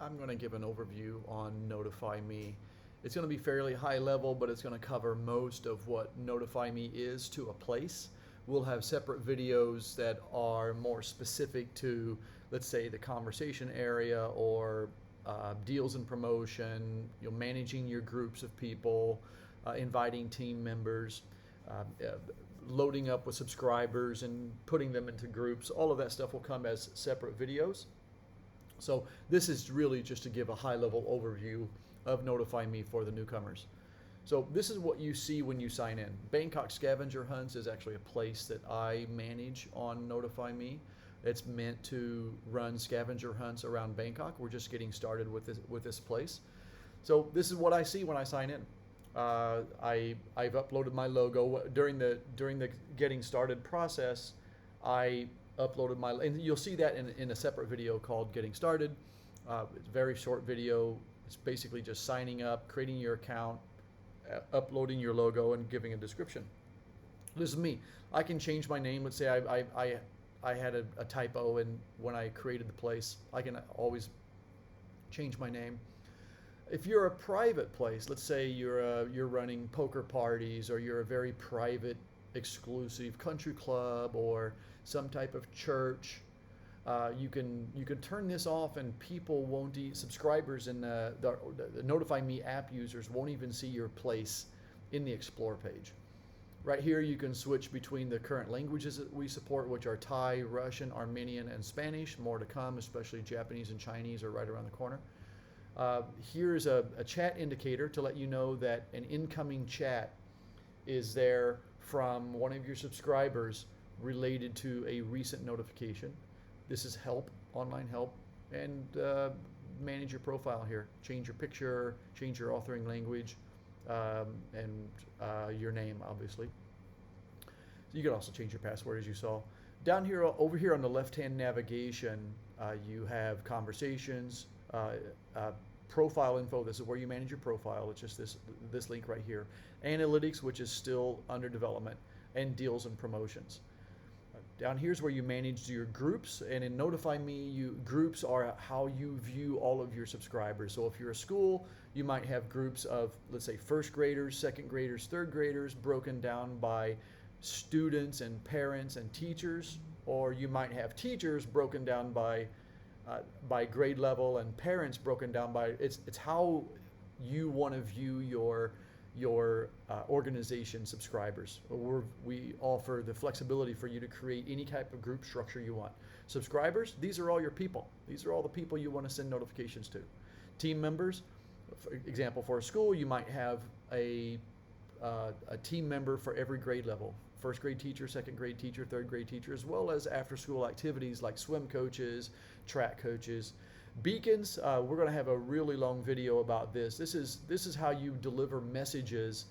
I'm going to give an overview on NotifyMe. It's going to be fairly high level, but it's going to cover most of what NotifyMe is to a place. We'll have separate videos that are more specific to, let's say, the conversation area or deals and promotion, managing your groups of people, inviting team members, loading up with subscribers and putting them into groups. All of that stuff will come as separate videos. So this is really just to give a high-level overview of NotifyMe for the newcomers. So this is what you see when you sign in. Bangkok Scavenger Hunts is actually a place that I manage on NotifyMe. It's meant to run scavenger hunts around Bangkok. We're just getting started with this place. So this is what I see when I sign in. I've uploaded my logo during the getting started process. I uploaded and you'll see that in a separate video called Getting Started. It's a very short video. It's basically just signing up, creating your account, uploading your logo, and giving a description. This is me. I can change my name. Let's say I had a typo when I created the place. I can always change my name. If you're a private place, let's say you're running poker parties, or you're a very private, exclusive country club or some type of church, you can turn this off, and people won't subscribers and the NotifyMe app users won't even see your place in the Explore page. Right here, you can switch between the current languages that we support, which are Thai, Russian, Armenian, and Spanish. More to come, especially Japanese and Chinese are right around the corner. Here's a chat indicator to let you know that an incoming chat is there from one of your subscribers related to a recent notification. This is help, online help, and manage your profile here. Change your picture, change your authoring language, and your name, obviously. You can also change your password, as you saw. Down here, over here on the left-hand navigation, you have conversations, profile info. This is where you manage your profile. It's just this link right here. Analytics, which is still under development, and deals and promotions. Down here's where you manage your groups, and in NotifyMe, groups are how you view all of your subscribers. So if you're a school, you might have groups of, let's say, first graders, second graders, third graders, broken down by students and parents and teachers, or you might have teachers broken down by grade level and parents broken down by, it's how you want to view your organization subscribers. We offer the flexibility for you to create any type of group structure you want. Subscribers, these are all your people. These are all the people you want to send notifications to. Team members, for example, for a school, you might have a team member for every grade level. First grade teacher, second grade teacher, third grade teacher, as well as after school activities like swim coaches, track coaches. Beacons, we're going to have a really long video about this. This is how you deliver messages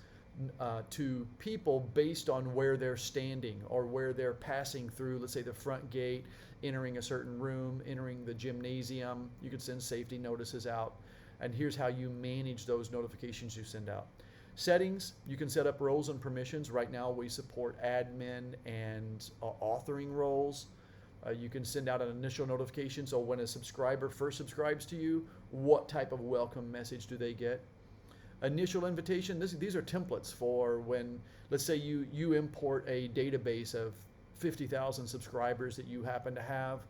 to people based on where they're standing or where they're passing through, let's say the front gate, entering a certain room, entering the gymnasium. You could send safety notices out. And here's how you manage those notifications you send out. Settings, you can set up roles and permissions. Right now we support admin and authoring roles. You can send out an initial notification, so when a subscriber first subscribes to you, what type of welcome message do they get? Initial invitation, these are templates for when, let's say you import a database of 50,000 subscribers that you happen to have.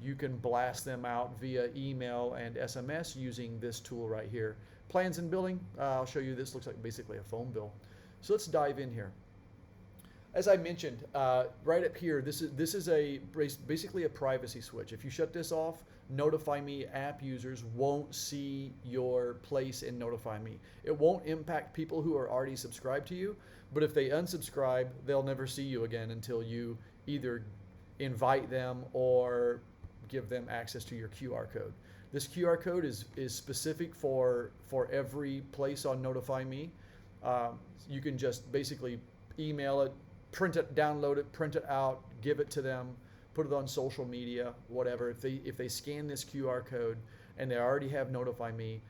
You can blast them out via email and SMS using this tool right here. Plans and billing, I'll show you. This looks like basically a phone bill. So let's dive in here. As I mentioned, right up here, this is basically a privacy switch. If you shut this off, NotifyMe app users won't see your place in NotifyMe. It won't impact people who are already subscribed to you, but if they unsubscribe, they'll never see you again until you either invite them or give them access to your QR code. This QR code is specific for every place on NotifyMe. You can just basically email it, print it, download it, print it out, give it to them, put it on social media, whatever. If they scan this QR code and they already have NotifyMe,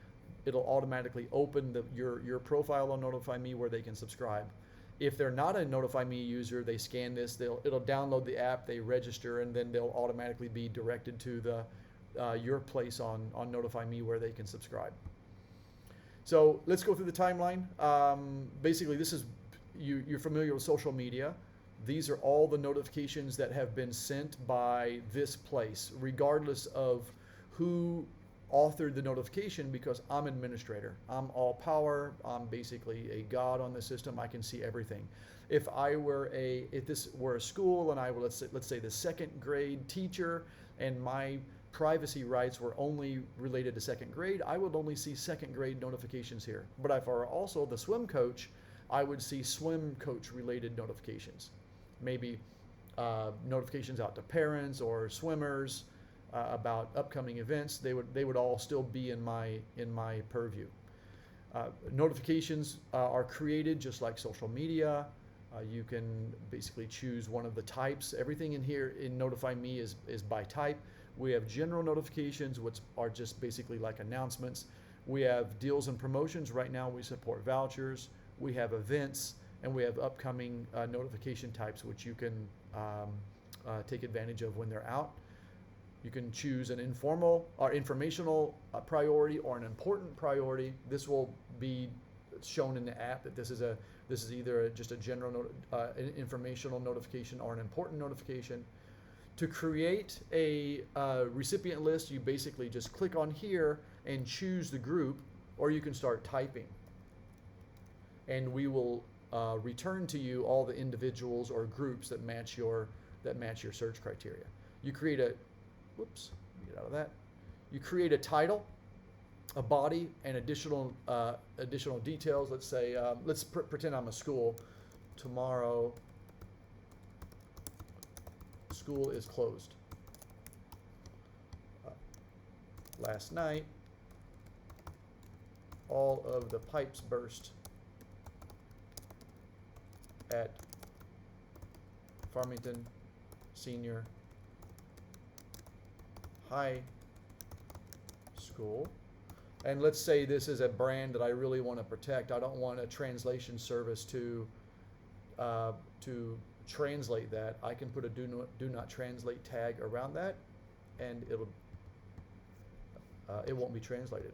it'll automatically open your profile on NotifyMe where they can subscribe. If they're not a NotifyMe user, they scan this, it'll download the app, they register, and then they'll automatically be directed to your place on Notify Me where they can subscribe. So let's go through the timeline. Basically, this is, you're familiar with social media. These are all the notifications that have been sent by this place, regardless of who authored the notification, because I'm administrator. I'm all power. I'm basically a god on the system. I can see everything. If this were a school and I were, let's say the second grade teacher, and my privacy rights were only related to second grade, I would only see second grade notifications here. But if I were also the swim coach, I would see swim coach related notifications. Maybe notifications out to parents or swimmers about upcoming events. They would all still be in my purview. Notifications are created just like social media. You can basically choose one of the types. Everything in here in Notify Me is by type. We have general notifications, which are just basically like announcements. We have deals and promotions. Right now we support vouchers. We have events, and we have upcoming notification types, which you can take advantage of when they're out. You can choose an informal or informational priority or an important priority. This will be shown in the app that this is either just a general an informational notification or an important notification. To create a recipient list, you basically just click on here and choose the group, or you can start typing. And we will return to you all the individuals or groups that match your search criteria. You create a, whoops, get out of that. You create a title, a body, and additional details. Let's say, let's pretend I'm a school. Tomorrow, school is closed. Last night, all of the pipes burst at Farmington Senior High School. And let's say this is a brand that I really want to protect. I don't want a translation service to translate that. I can put a do not translate tag around that, and it won't be translated.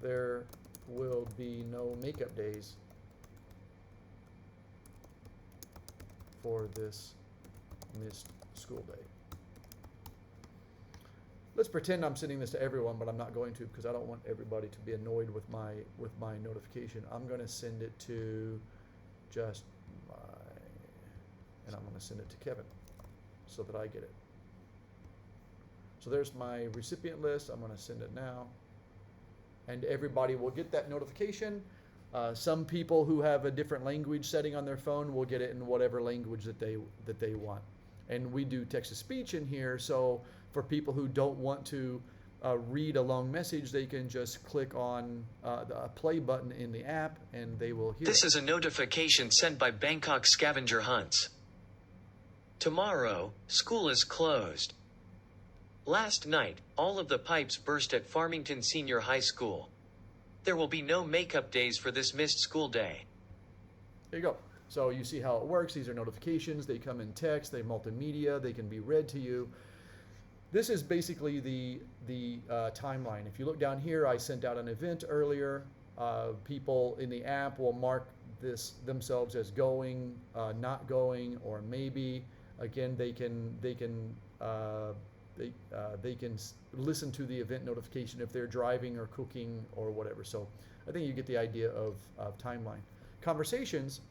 There will be no makeup days for this missed school day. Let's pretend I'm sending this to everyone, but I'm not going to, because I don't want everybody to be annoyed with my notification. I'm going to send it to just and I'm going to send it to Kevin so that I get it. So there's my recipient list. I'm going to send it now, and everybody will get that notification. Some people who have a different language setting on their phone will get it in whatever language that they want. And we do text-to-speech in here, so for people who don't want to read a long message, they can just click on the play button in the app, and they will hear This is a notification sent by Bangkok Scavenger Hunts. Tomorrow, school is closed. Last night, all of the pipes burst at Farmington Senior High School. There will be no makeup days for this missed school day. There you go. So you see how it works. These are notifications. They come in text. They're multimedia. They can be read to you. This is basically the timeline. If you look down here, I sent out an event earlier. People in the app will mark this themselves as going, not going, or maybe. Again, they can listen to the event notification if they're driving or cooking or whatever. So I think you get the idea of timeline. Conversations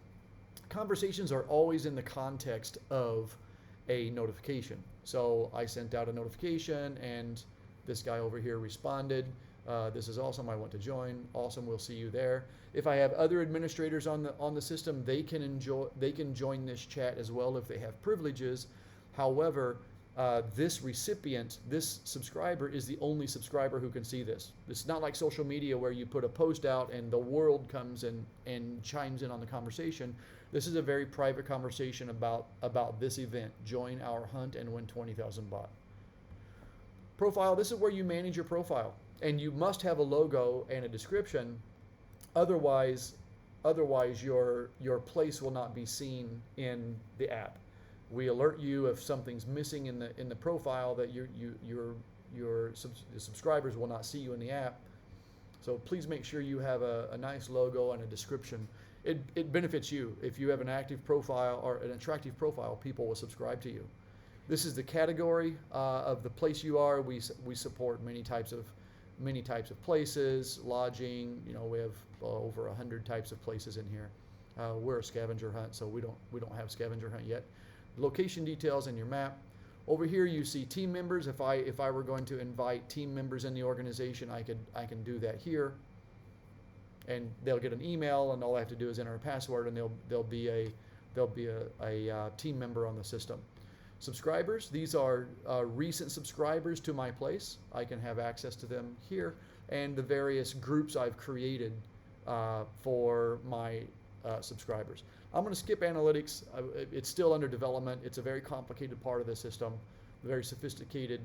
are always in the context of a notification. So I sent out a notification, and this guy over here responded, this is awesome, I want to join. Awesome, we'll see you there. If I have other administrators on the system, they can join this chat as well if they have privileges. However, this recipient, this subscriber, is the only subscriber who can see this. It's not like social media where you put a post out and the world comes and chimes in on the conversation. This is a very private conversation about this event. Join our hunt and win 20,000 baht. Profile, this is where you manage your profile. And you must have a logo and a description. Otherwise your place will not be seen in the app. We alert you if something's missing in the profile that the subscribers will not see you in the app. So please make sure you have a nice logo and a description. It benefits you. If you have an active profile or an attractive profile, people will subscribe to you. This is the category of the place you are. We support many types of places, lodging. You know, we have over 100 types of places in here. We're a scavenger hunt, so we don't have scavenger hunt yet. Location details in your map. Over here you see team members. If I were going to invite team members in the organization, I can do that here, and they'll get an email, and all I have to do is enter a password, and they'll be a team member on the system. Subscribers, these are recent subscribers to my place. I can have access to them here, and the various groups I've created for my subscribers. I'm going to skip analytics. It's still under development. It's a very complicated part of the system, a very sophisticated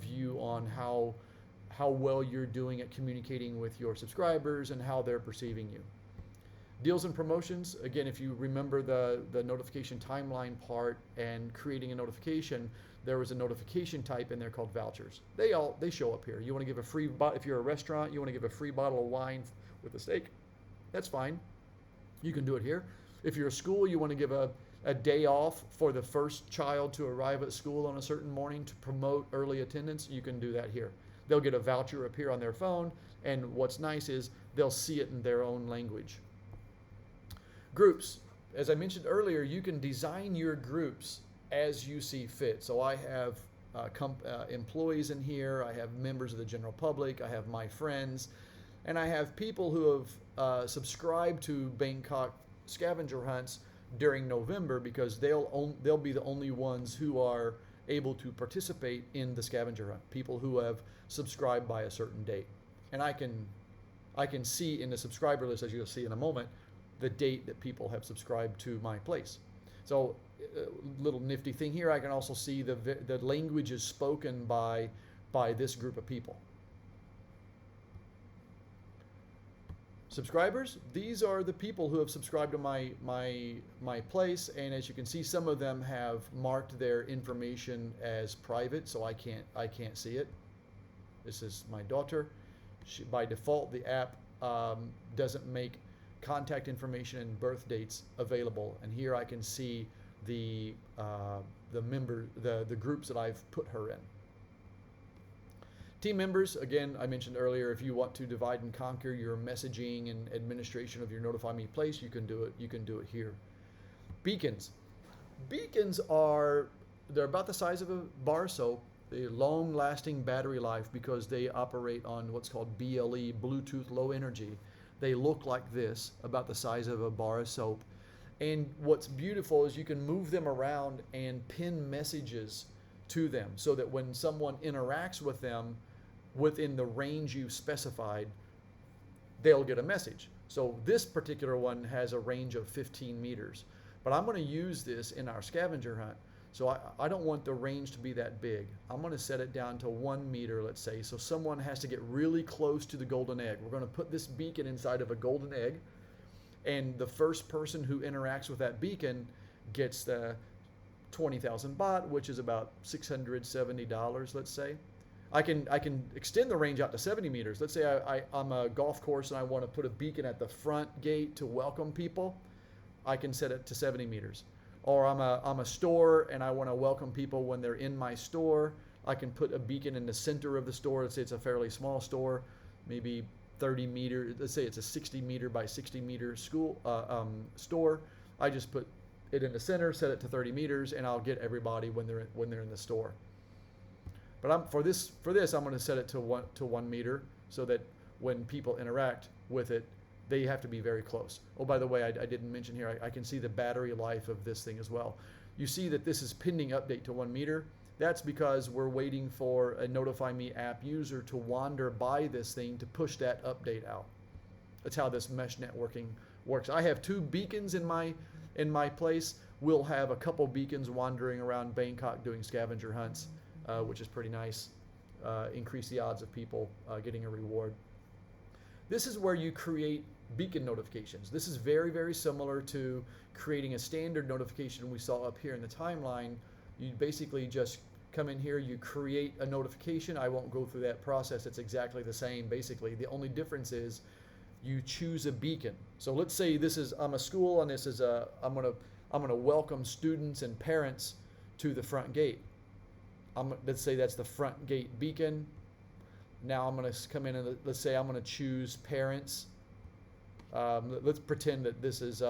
view on how well you're doing at communicating with your subscribers and how they're perceiving you. Deals and promotions, again, if you remember the notification timeline part and creating a notification, there was a notification type in there called vouchers. They show up here. You want to give a free, if you're a restaurant, you want to give a free bottle of wine with a steak, that's fine. You can do it here. If you're a school, you want to give a day off for the first child to arrive at school on a certain morning to promote early attendance, you can do that here. They'll get a voucher appear on their phone, and what's nice is they'll see it in their own language. Groups. As I mentioned earlier, you can design your groups as you see fit. So I have employees in here, I have members of the general public, I have my friends, and I have people who have subscribed to Bangkok scavenger hunts during November, because they'll be the only ones who are able to participate in the scavenger hunt, people who have subscribed by a certain date. And I can see in the subscriber list, as you'll see in a moment, the date that people have subscribed to my place. So a little nifty thing here, I can also see the languages spoken by this group of people. Subscribers, these are the people who have subscribed to my place, and as you can see, some of them have marked their information as private, so I can't see it. This is my daughter. By default, the app doesn't make contact information and birth dates available, and here I can see the groups that I've put her in. Team members, again, I mentioned earlier, if you want to divide and conquer your messaging and administration of your NotifyMe place, you can do it. You can do it here. Beacons. Beacons they're about the size of a bar of soap. They're long-lasting battery life because they operate on what's called BLE, Bluetooth Low Energy. They look like this, about the size of a bar of soap. And what's beautiful is you can move them around and pin messages to them, so that when someone interacts with them within the range you've specified, they'll get a message. So this particular one has a range of 15 meters. But I'm going to use this in our scavenger hunt. So I don't want the range to be that big. I'm going to set it down to 1 meter, let's say. So someone has to get really close to the golden egg. We're going to put this beacon inside of a golden egg, and the first person who interacts with that beacon gets the 20,000 baht, which is about $670, let's say. I can extend the range out to 70 meters. Let's say I'm a golf course and I want to put a beacon at the front gate to welcome people. I can set it to 70 meters. Or I'm a store and I want to welcome people when they're in my store. I can put a beacon in the center of the store. Let's say it's a fairly small store, maybe 30 meters. Let's say it's a 60 meter by 60 meter store. I just put it in the center, set it to 30 meters, and I'll get everybody when they're in the store. But for this, I'm going to set it to 1 meter, so that when people interact with it, they have to be very close. Oh, by the way, I didn't mention here, I can see the battery life of this thing as well. You see that this is pending update to 1 meter. That's because we're waiting for a NotifyMe app user to wander by this thing to push that update out. That's how this mesh networking works. I have 2 beacons in my place. We'll have a couple beacons wandering around Bangkok doing scavenger hunts, which is pretty nice. Increase the odds of people getting a reward. This is where you create beacon notifications. This is very, very similar to creating a standard notification we saw up here in the timeline. You basically just come in here, you create a notification. I won't go through that process. It's exactly the same, basically. The only difference is you choose a beacon. So let's say I'm a school, and this is I'm gonna welcome students and parents to the front gate. Let's say that's the front gate beacon. Now I'm gonna come in and let's say I'm gonna choose parents. Let's pretend that this is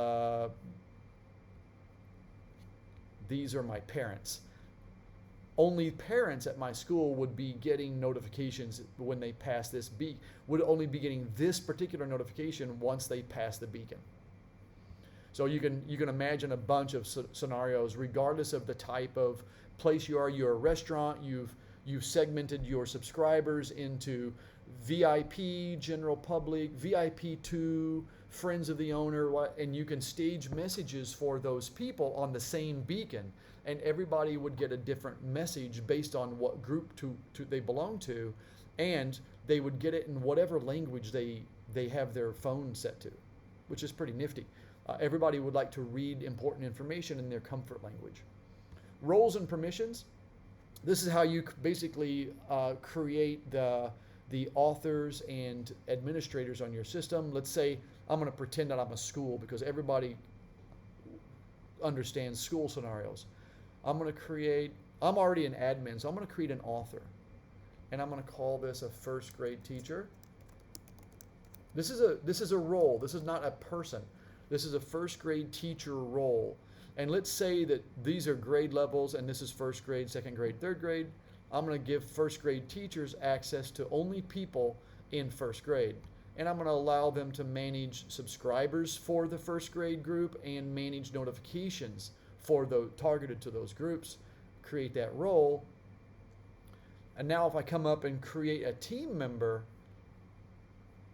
these are my parents. Only parents at my school would be getting notifications when they pass this beacon, would only be getting this particular notification once they pass the beacon. So you can imagine a bunch of scenarios, regardless of the type of place you are. You're a restaurant, you've segmented your subscribers into VIP, general public, VIP 2, friends of the owner, and you can stage messages for those people on the same beacon, and everybody would get a different message based on what group they belong to, and they would get it in whatever language they have their phone set to, which is pretty nifty. Everybody would like to read important information in their comfort language. Roles and permissions. This is how you basically create the authors and administrators on your system. Let's say I'm going to pretend that I'm a school, because everybody understands school scenarios. I'm already an admin, so I'm going to create an author. And I'm going to call this a first grade teacher. This is a role. This is not a person. This is a first grade teacher role. And let's say that these are grade levels, and this is first grade, second grade, third grade. I'm going to give first grade teachers access to only people in first grade. And I'm going to allow them to manage subscribers for the first grade group and manage notifications targeted to those groups, create that role. And now if I come up and create a team member,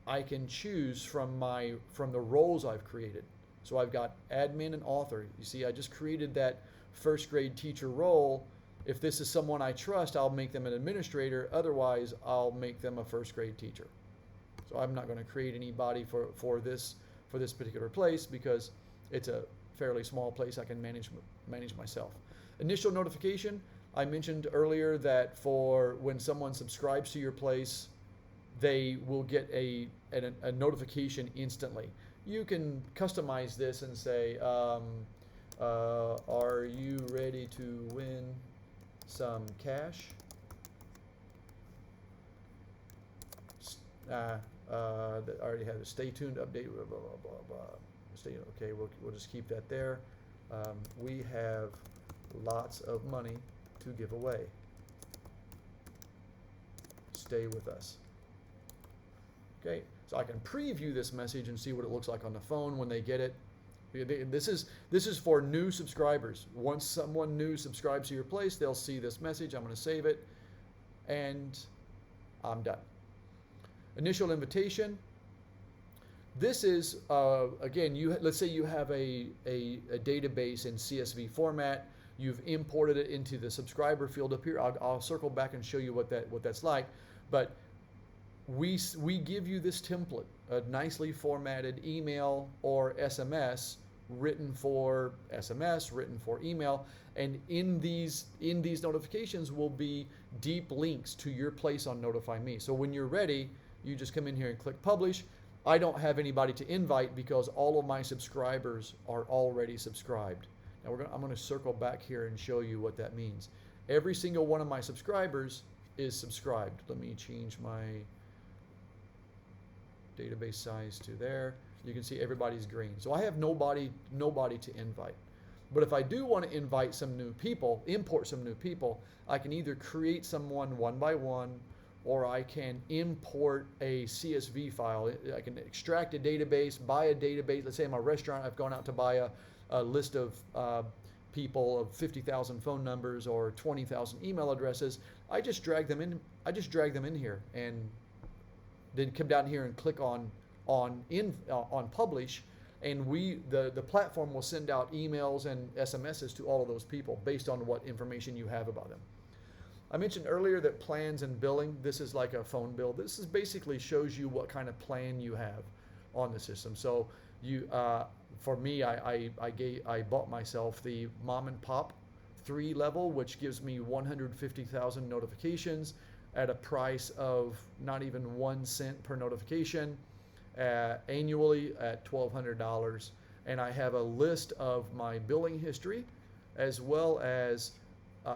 I can choose from the roles I've created. So I've got admin and author. You see, I just created that first grade teacher role. If this is someone I trust, I'll make them an administrator. Otherwise, I'll make them a first grade teacher. So I'm not going to create anybody for this particular place, because it's a fairly small place. I can manage myself. Initial notification. I mentioned earlier that for when someone subscribes to your place, they will get a notification instantly. You can customize this and say, are you ready to win some cash? I already had a stay tuned update, blah, blah, blah, blah. Okay, we'll just keep that there. We have lots of money to give away. Stay with us. Okay, so I can preview this message and see what it looks like on the phone when they get it. This is for new subscribers. Once someone new subscribes to your place, they'll see this message. I'm going to save it, and I'm done. Initial invitation. This is again, let's say you have a database in CSV format. You've imported it into the subscriber field up here. I'll circle back and show you what that's like. But we give you this template, a nicely formatted email or SMS, written for SMS, written for email, and in these notifications will be deep links to your place on NotifyMe. So when you're ready, you just come in here and click publish. I don't have anybody to invite because all of my subscribers are already subscribed. Now I'm going to circle back here and show you what that means. Every single one of my subscribers is subscribed. Let me change my database size to there. You can see everybody's green. So I have nobody to invite. But if I do want to invite some new people, import some new people, I can either create someone one by one, or I can import a CSV file. I can extract a database, buy a database. Let's say I'm a restaurant, I've gone out to buy a list of people of 50,000 phone numbers or 20,000 email addresses. I just drag them in here, and then come down here and click on publish, and the platform will send out emails and SMSs to all of those people based on what information you have about them. I mentioned earlier that plans and billing, this is like a phone bill. This is basically shows you what kind of plan you have. on the system. So for me, I bought myself the mom and pop 3 level, which gives me 150,000 notifications at a price of not even 1 cent per notification, annually at $1,200. And I have a list of my billing history as well as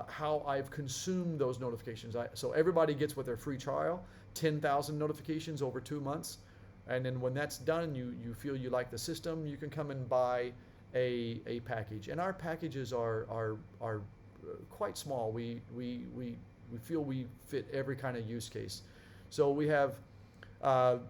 how I've consumed those notifications. So everybody gets with their free trial 10,000 notifications over 2 months. And then when that's done, you feel you like the system, you can come and buy a package. And our packages are quite small. We feel we fit every kind of use case. So we have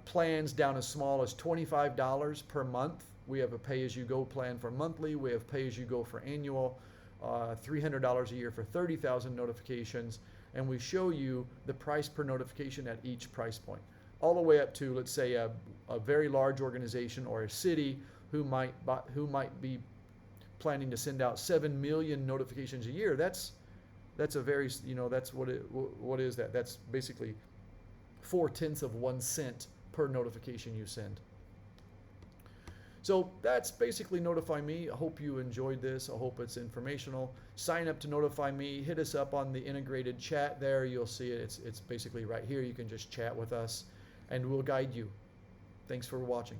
plans down as small as $25 per month. We have a pay-as-you-go plan for monthly. We have pay-as-you-go for annual. $300 a year for 30,000 notifications. And we show you the price per notification at each price point, all the way up to, let's say, a very large organization or a city who might be planning to send out 7 million notifications a year. That's a very, that's what is that? That's basically 0.4 of 1 cent per notification you send. So that's basically Notify Me. I hope you enjoyed this. I hope it's informational. Sign up to Notify Me. Hit us up on the integrated chat there. You'll see it. It's basically right here. You can just chat with us and we'll guide you. Thanks for watching.